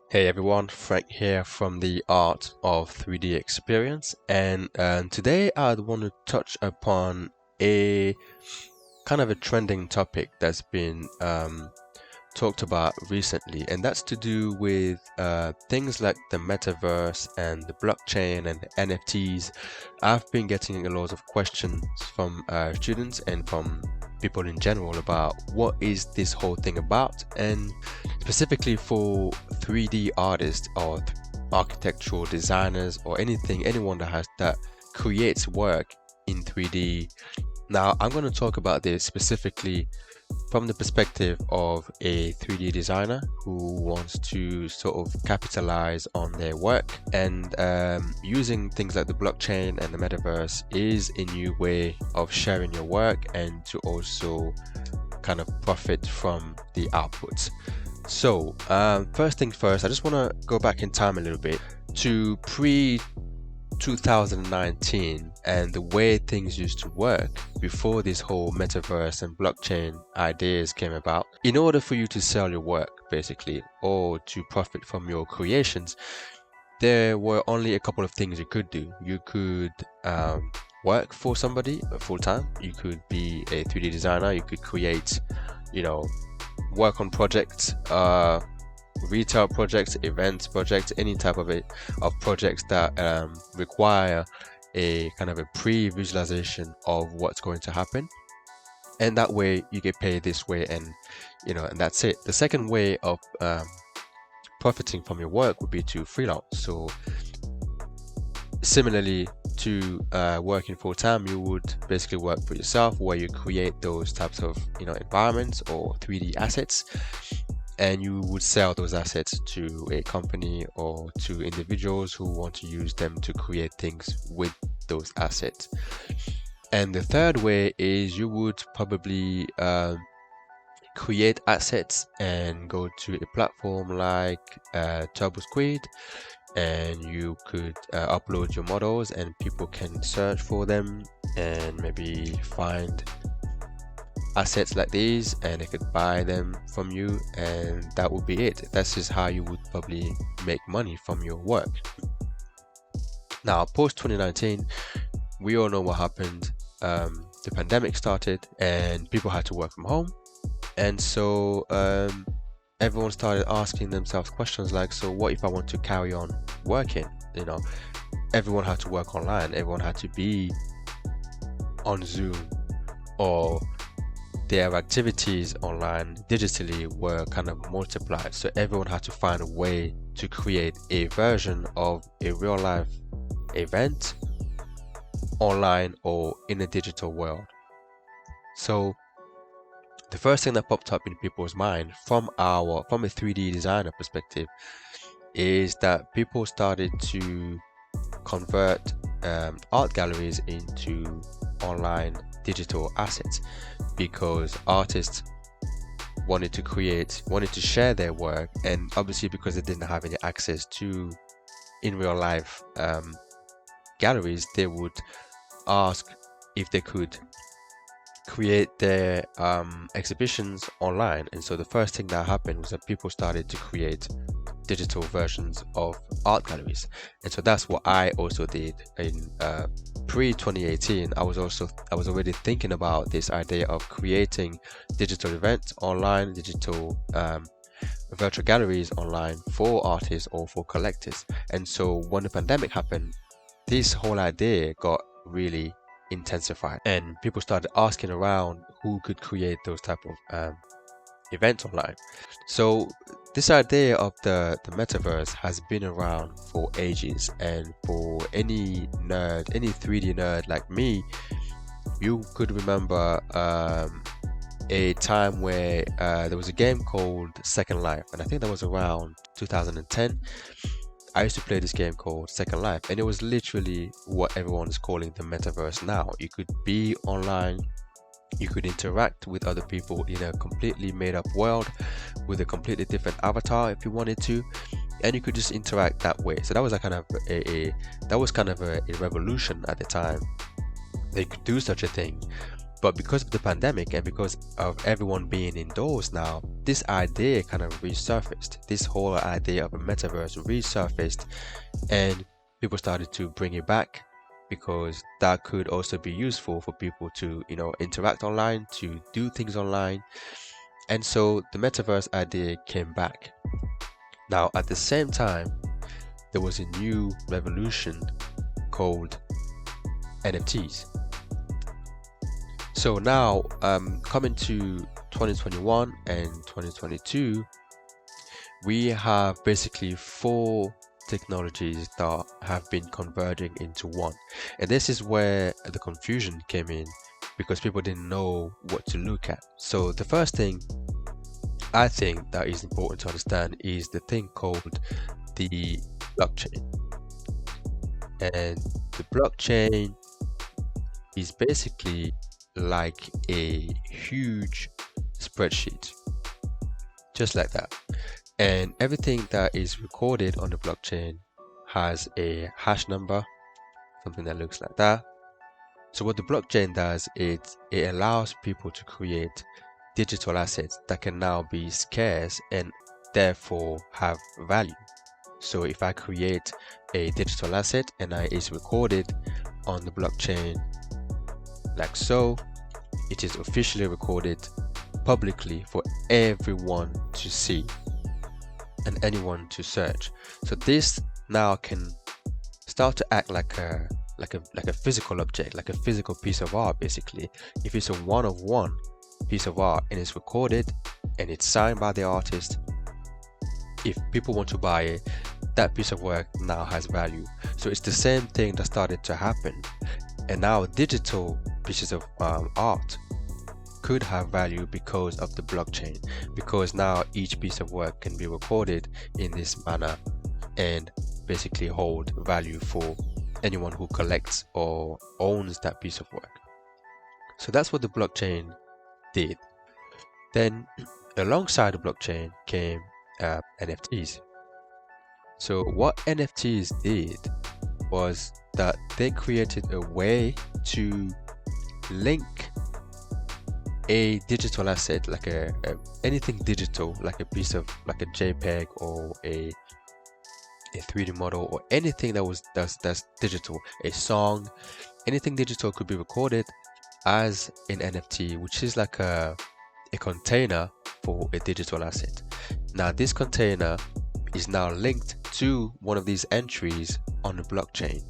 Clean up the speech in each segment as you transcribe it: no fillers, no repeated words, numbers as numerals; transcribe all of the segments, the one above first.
Hey everyone, Frank here from the Art of 3D Experience, and today I'd want to touch upon a kind of a trending topic that's been talked about recently, and that's to do with things like the metaverse and the blockchain and the NFTs. I've been getting a lot of questions from students and from people in general about what is this whole thing about, and specifically for 3D artists or architectural designers or anyone that creates work in 3D. Now, I'm going to talk about this specifically from the perspective of a 3D designer who wants to sort of capitalize on their work, and using things like the blockchain and the metaverse is a new way of sharing your work and to also kind of profit from the outputs. So, first things first, I just want to go back in time a little bit to pre 2019 and the way things used to work before this whole metaverse and blockchain ideas came about. In order for you to sell your work, basically, or to profit from your creations, there were only a couple of things you could do. You could work for somebody full time. You could be a 3D designer. You could create, work on projects, retail projects, events projects, any type of projects that require a kind of a pre-visualization of what's going to happen, and that way you get paid this way, and and that's it. The second way of profiting from your work would be to freelance. So similarly to working full time, you would basically work for yourself, where you create those types of environments or 3D assets, and you would sell those assets to a company or to individuals who want to use them to create things with those assets. And the third way is you would probably create assets and go to a platform like TurboSquid, and you could upload your models and people can search for them and maybe find assets like these, and they could buy them from you, and that would be it. That's just how you would probably make money from your work. Now, post 2019, we all know what happened. The pandemic started and people had to work from home, and so everyone started asking themselves questions like, so what if I want to carry on working? Everyone had to work online, everyone had to be on Zoom, or their activities online digitally were kind of multiplied. So everyone had to find a way to create a version of a real life event online or in a digital world. So the first thing that popped up in people's mind from a 3D designer perspective is that people started to convert art galleries into online digital assets, because artists wanted to share their work, and obviously because they didn't have any access to in real life galleries, they would ask if they could create their exhibitions online. And so the first thing that happened was that people started to create digital versions of art galleries, and so that's what I also did in pre 2018. I was already thinking about this idea of creating digital events online, digital virtual galleries online for artists or for collectors. And so when the pandemic happened, this whole idea got really intensified, and people started asking around who could create those type of events online. So this idea of the metaverse has been around for ages, and for any 3D nerd like me, you could remember a time where there was a game called Second Life, and I think that was around 2010. I used to play this game called Second Life, and it was literally what everyone is calling the metaverse now. You could be online, you could interact with other people in a completely made up world with a completely different avatar if you wanted to, and you could just interact that way. So that was a kind of a revolution at the time. They could do such a thing. But because of the pandemic and because of everyone being indoors now, this idea kind of resurfaced. This whole idea of a metaverse resurfaced, and people started to bring it back because that could also be useful for people to, interact online, to do things online. And so the metaverse idea came back. Now, at the same time, there was a new revolution called NFTs. So now, coming to 2021 and 2022, we have basically four technologies that have been converging into one. And this is where the confusion came in because people didn't know what to look at. So the first thing I think that is important to understand is the thing called the blockchain. And the blockchain is basically like a huge spreadsheet, just like that. And everything that is recorded on the blockchain has a hash number, something that looks like that. So what the blockchain does, it allows people to create digital assets that can now be scarce and therefore have value. So if I create a digital asset and it's recorded on the blockchain like so, it is officially recorded publicly for everyone to see and anyone to search. So this now can start to act like a physical object, like a physical piece of art. Basically, if it's a one-of-one piece of art and it's recorded and it's signed by the artist, if people want to buy it, that piece of work now has value. So it's the same thing that started to happen, and now digital pieces of art could have value because of the blockchain, because now each piece of work can be recorded in this manner and basically hold value for anyone who collects or owns that piece of work. So that's what the blockchain did. Then alongside the blockchain came NFTs. So what NFTs did was that they created a way to link a digital asset, like anything digital, like a piece of, like a JPEG or a 3D model or anything that's digital, a song, anything digital could be recorded as an NFT, which is like a container for a digital asset. Now this container is now linked to one of these entries on the blockchain.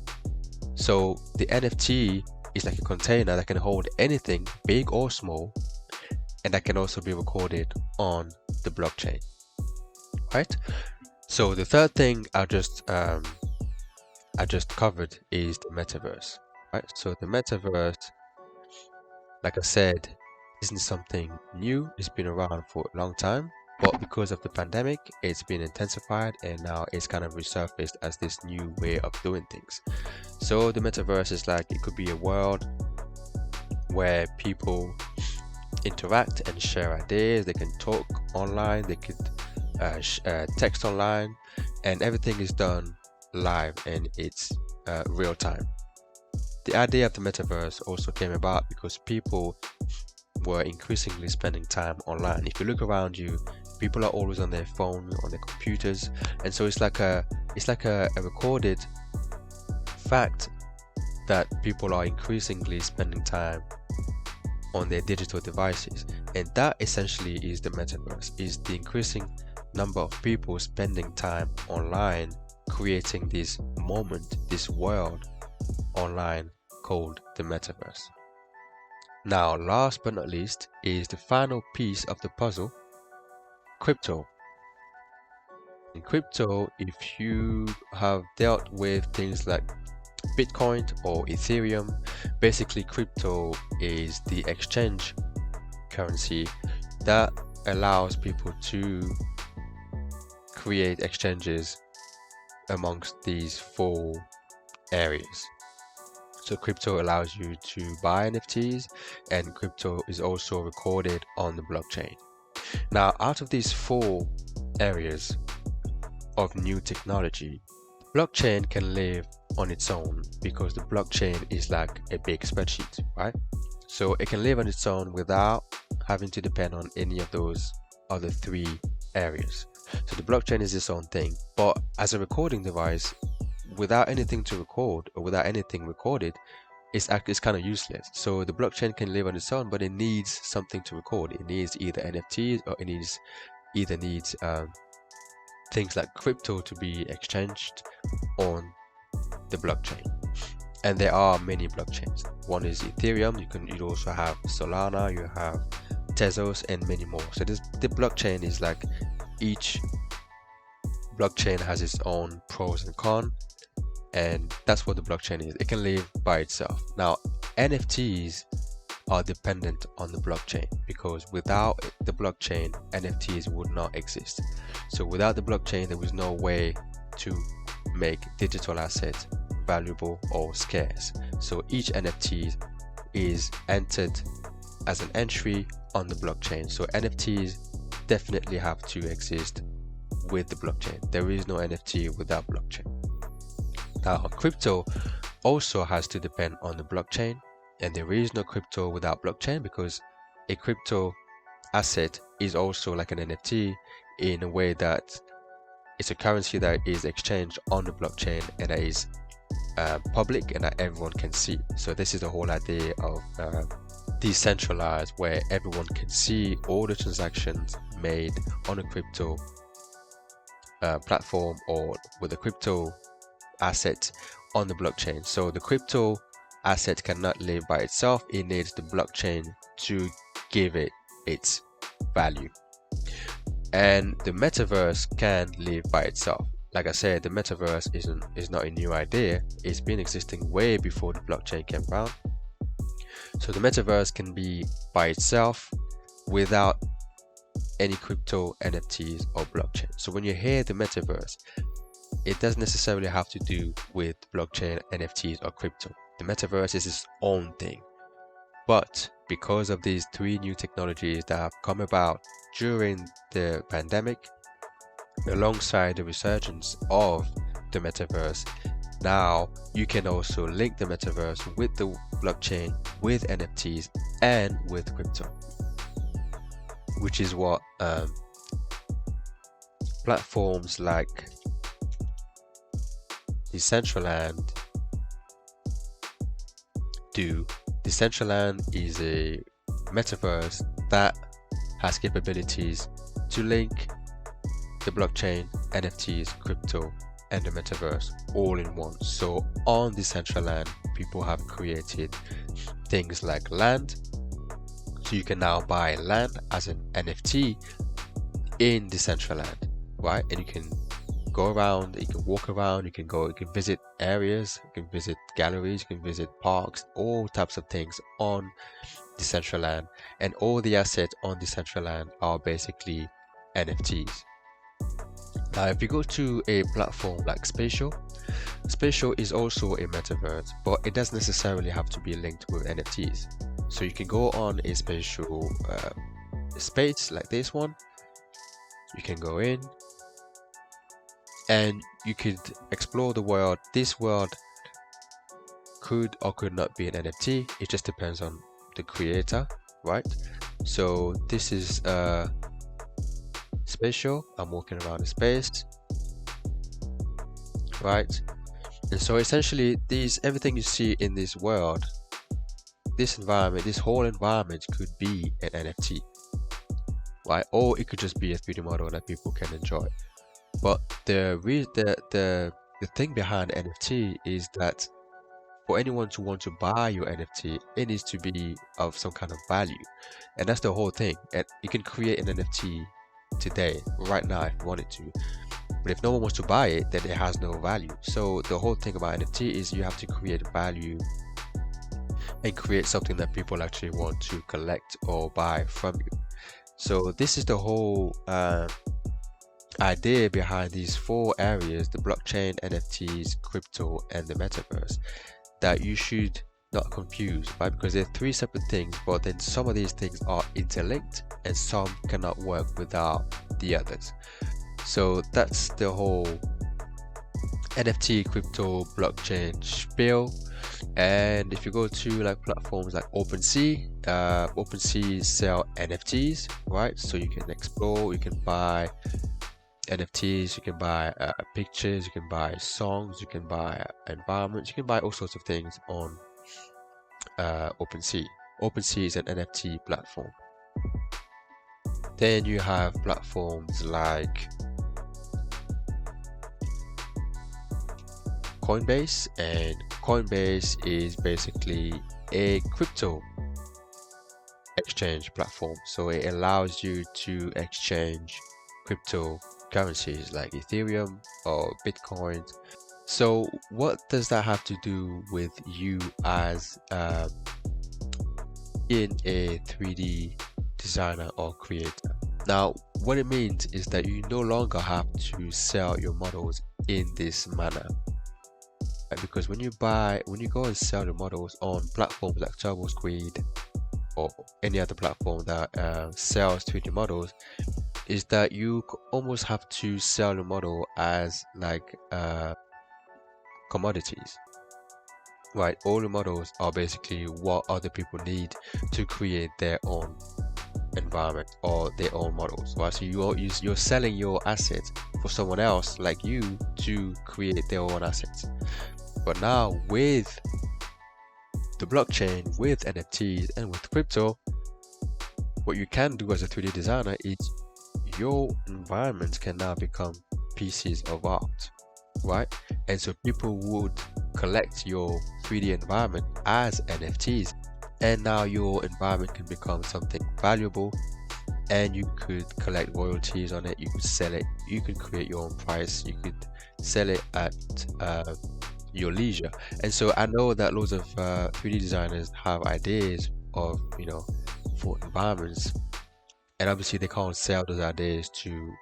So the NFT is like a container that can hold anything, big or small, and that can also be recorded on the blockchain, right? So the third thing I just covered is the metaverse, right? So the metaverse, like I said, isn't something new. It's been around for a long time, but because of the pandemic, it's been intensified and now it's kind of resurfaced as this new way of doing things. So the metaverse is like, it could be a world where people interact and share ideas. They can talk online, they could text online, and everything is done live and it's real time. The idea of the metaverse also came about because people were increasingly spending time online. If you look around you, people are always on their phone, on their computers, and so it's like a recorded fact that people are increasingly spending time on their digital devices, and that essentially is the metaverse, is the increasing number of people spending time online, creating this moment, this world online called the metaverse. Now, last but not least is the final piece of the puzzle, crypto. In crypto, if you have dealt with things like Bitcoin or Ethereum, basically crypto is the exchange currency that allows people to create exchanges amongst these four areas. So crypto allows you to buy NFTs, and crypto is also recorded on the blockchain. Now, out of these four areas of new technology, blockchain can live on its own because the blockchain is like a big spreadsheet, right? So it can live on its own without having to depend on any of those other three areas. So the blockchain is its own thing, but as a recording device, without anything to record or without anything recorded, it's kind of useless. So the blockchain can live on its own, but it needs something to record. It needs either NFTs, or it needs things like crypto to be exchanged on the blockchain. And there are many blockchains. One is Ethereum. You also have Solana, you have Tezos, and many more. So the blockchain is like, each blockchain has its own pros and cons, and that's what the blockchain is. It can live by itself. Now, NFTs are dependent on the blockchain, because without the blockchain, NFTs would not exist. So without the blockchain, there was no way to make digital assets valuable or scarce. So each NFT is entered as an entry on the blockchain. So NFTs definitely have to exist with the blockchain. There is no NFT without blockchain. Now, crypto also has to depend on the blockchain, and there is no crypto without blockchain, because a crypto asset is also like an NFT in a way that it's a currency that is exchanged on the blockchain and that is public and that everyone can see. So this is the whole idea of decentralized, where everyone can see all the transactions made on a crypto platform or with a crypto asset on the blockchain. So the crypto asset cannot live by itself. It needs the blockchain to give it its value. And the metaverse can live by itself. Like I said, the metaverse is not a new idea. It's been existing way before the blockchain came around. So the metaverse can be by itself without any crypto, NFTs, or blockchain. So when you hear the metaverse, it doesn't necessarily have to do with blockchain, NFTs, or crypto. The metaverse is its own thing. But because of these three new technologies that have come about during the pandemic, alongside the resurgence of the metaverse, now you can also link the metaverse with the blockchain, with NFTs, and with crypto, which is what platforms like Decentraland do. Decentraland is a metaverse that has capabilities to link the blockchain, NFTs, crypto, and the metaverse all in one. So on Decentraland, people have created things like land. So you can now buy land as an NFT in Decentraland, right? And you can go around, you can walk around, you can visit areas, you can visit galleries, you can visit parks, all types of things on Decentraland. And all the assets on Decentraland are basically NFTs. Now, if you go to a platform like Spatial is also a metaverse, but it doesn't necessarily have to be linked with NFTs. So you can go on a Spatial space like this one. You can go in and you could explore the world. This world could or could not be an NFT. It just depends on the creator, right? So this is Spatial. I'm walking around the space, right? And so essentially everything you see in this world, this environment, this whole environment could be an NFT, right? Or it could just be a 3D model that people can enjoy. But the thing behind NFT is that for anyone to want to buy your NFT, it needs to be of some kind of value. And that's the whole thing. And you can create an NFT today, right now, if you wanted to. But if no one wants to buy it, then it has no value. So the whole thing about NFT is you have to create value and create something that people actually want to collect or buy from you. So this is the whole idea behind these four areas: the blockchain, NFTs, crypto, and the metaverse, that you should not confuse, right? Because they're three separate things, but then some of these things are interlinked and some cannot work without the others. So that's the whole NFT, crypto, blockchain, spiel. And if you go to like platforms like OpenSea, OpenSea sell NFTs, right? So you can explore, you can buy NFTs, you can buy pictures, you can buy songs, you can buy environments, you can buy all sorts of things on OpenSea. OpenSea is an NFT platform. Then you have platforms like Coinbase, and Coinbase is basically a crypto exchange platform. So it allows you to exchange cryptocurrencies like Ethereum or Bitcoin. So what does that have to do with you as in a 3D designer or creator? Now, what it means is that you no longer have to sell your models in this manner. Because when you go and sell your models on platforms like TurboSquid or any other platform that sells 3D models, is that you almost have to sell the model as like commodities, right? All the models are basically what other people need to create their own environment or their own models, right? So you're selling your assets for someone else like you to create their own assets. But now with the blockchain, with NFTs and with crypto, what you can do as a 3D designer is your environment can now become pieces of art, right? And so people would collect your 3D environment as NFTs, and now your environment can become something valuable, and you could collect royalties on it, you could sell it, you could create your own price, you could sell it at your leisure. And so I know that loads of 3D designers have ideas of, for environments, and obviously they can't sell those ideas to,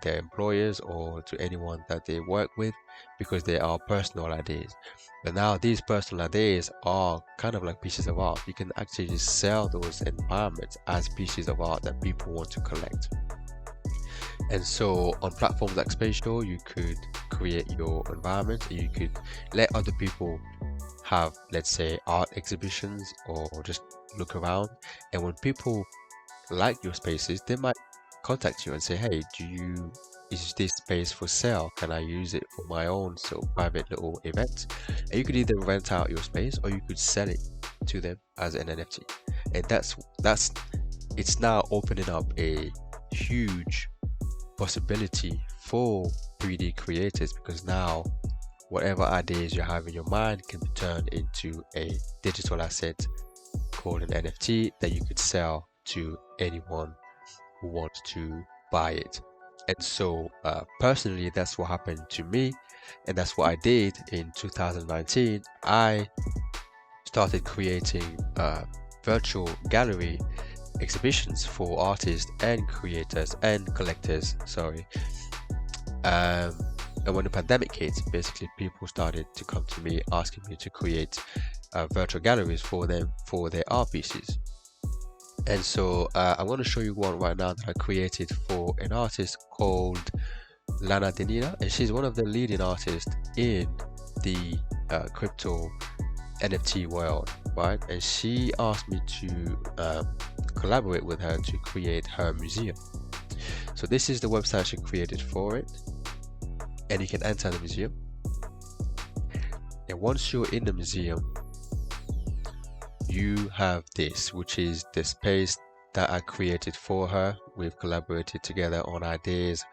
their employers or to anyone that they work with because they are personal ideas. But now these personal ideas are kind of like pieces of art. You can actually sell those environments as pieces of art that people want to collect. And so on platforms like Spatial, you could create your environment, and you could let other people have, let's say, art exhibitions or just look around. And when people like your spaces, they might contact you and say, hey, is this space for sale? Can I use it for my own private little event? And you could either rent out your space or you could sell it to them as an NFT. And it's now opening up a huge possibility for 3D creators, because now whatever ideas you have in your mind can be turned into a digital asset called an NFT that you could sell to anyone who wants to buy it. And so personally, that's what happened to me, and that's what I did in 2019. I started creating virtual gallery exhibitions for artists and creators and collectors, and when the pandemic hit, basically people started to come to me asking me to create virtual galleries for them for their art pieces. And so I'm going to show you one right now that I created for an artist called Lana Denina, and she's one of the leading artists in the crypto NFT world, right? And she asked me to collaborate with her to create her museum. So this is the website she created for it, and you can enter the museum. And once you're in the museum, you have this, which is the space that I created for her. We've collaborated together on ideas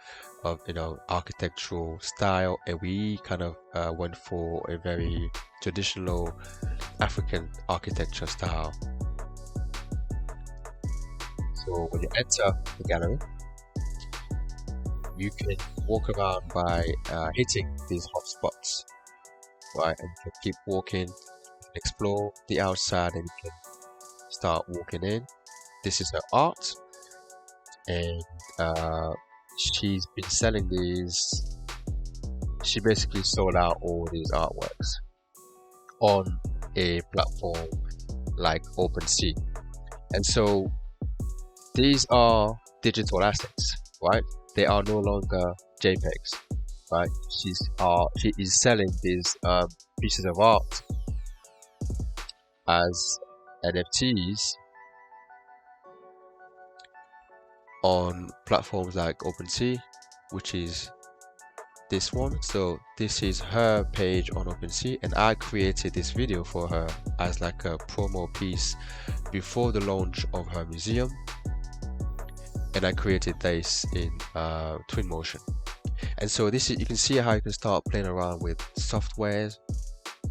of architectural style, and we kind of went for a very traditional African architecture style. So when you enter the gallery, you can walk around by hitting these hotspots, right? And you can keep walking, explore the outside, and you can start walking in. This is her art, and she's been selling these. She basically sold out all these artworks on a platform like OpenSea. And so these are digital assets, right? They are no longer JPEGs. right? She is selling these pieces of art as NFTs on platforms like OpenSea, which is this one. So this is her page on OpenSea, and I created this video for her as like a promo piece before the launch of her museum, and I created this in Twinmotion. And so this is, you can see how you can start playing around with softwares,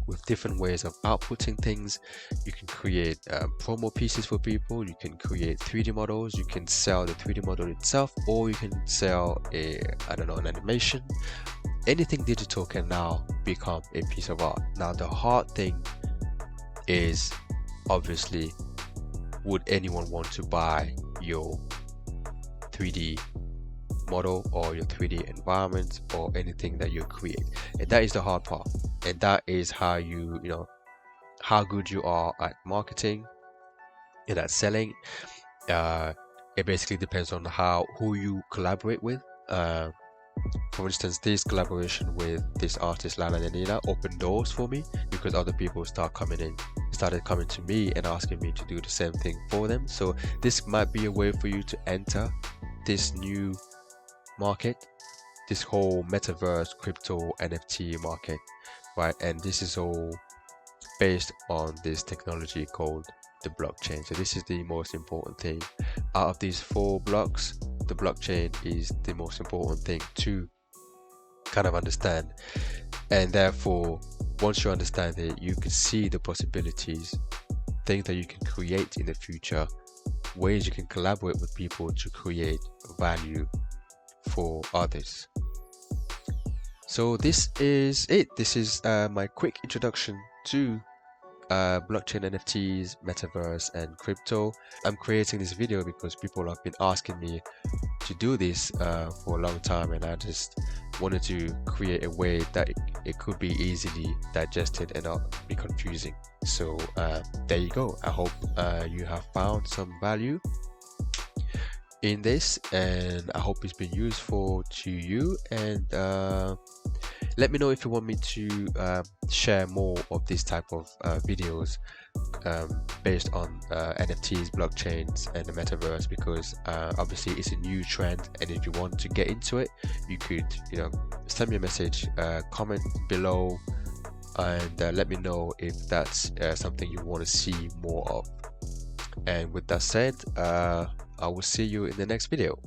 with different ways of outputting things. You can create promo pieces for people, you can create 3D models, you can sell the 3D model itself, or you can sell I don't know, an animation. Anything digital can now become a piece of art. Now the hard thing is, obviously, would anyone want to buy your 3D model or your 3D environment or anything that you create? And that is the hard part, and that is how you know how good you are at marketing and at selling. It basically depends on who you collaborate with. For instance, this collaboration with this artist Lana Nanina opened doors for me, because other people started coming to me and asking me to do the same thing for them. So this might be a way for you to enter this new market, this whole metaverse, crypto, NFT market, right? And this is all based on this technology called the blockchain. So this is the most important thing out of these 4 blocks. The blockchain is the most important thing to kind of understand, and therefore once you understand it, you can see the possibilities, things that you can create in the future, ways you can collaborate with people to create value for others. So this is it. This is my quick introduction to blockchain, NFTs, metaverse, and crypto. I'm creating this video because people have been asking me to do this for a long time, and I just wanted to create a way that it could be easily digested and not be confusing. So there you go. I hope you have found some value in this, and I hope it's been useful to you. And let me know if you want me to share more of this type of videos based on NFTs, blockchains, and the metaverse, because obviously it's a new trend, and if you want to get into it, you could, send me a message, comment below, and let me know if that's something you want to see more of. And with that said, I will see you in the next video.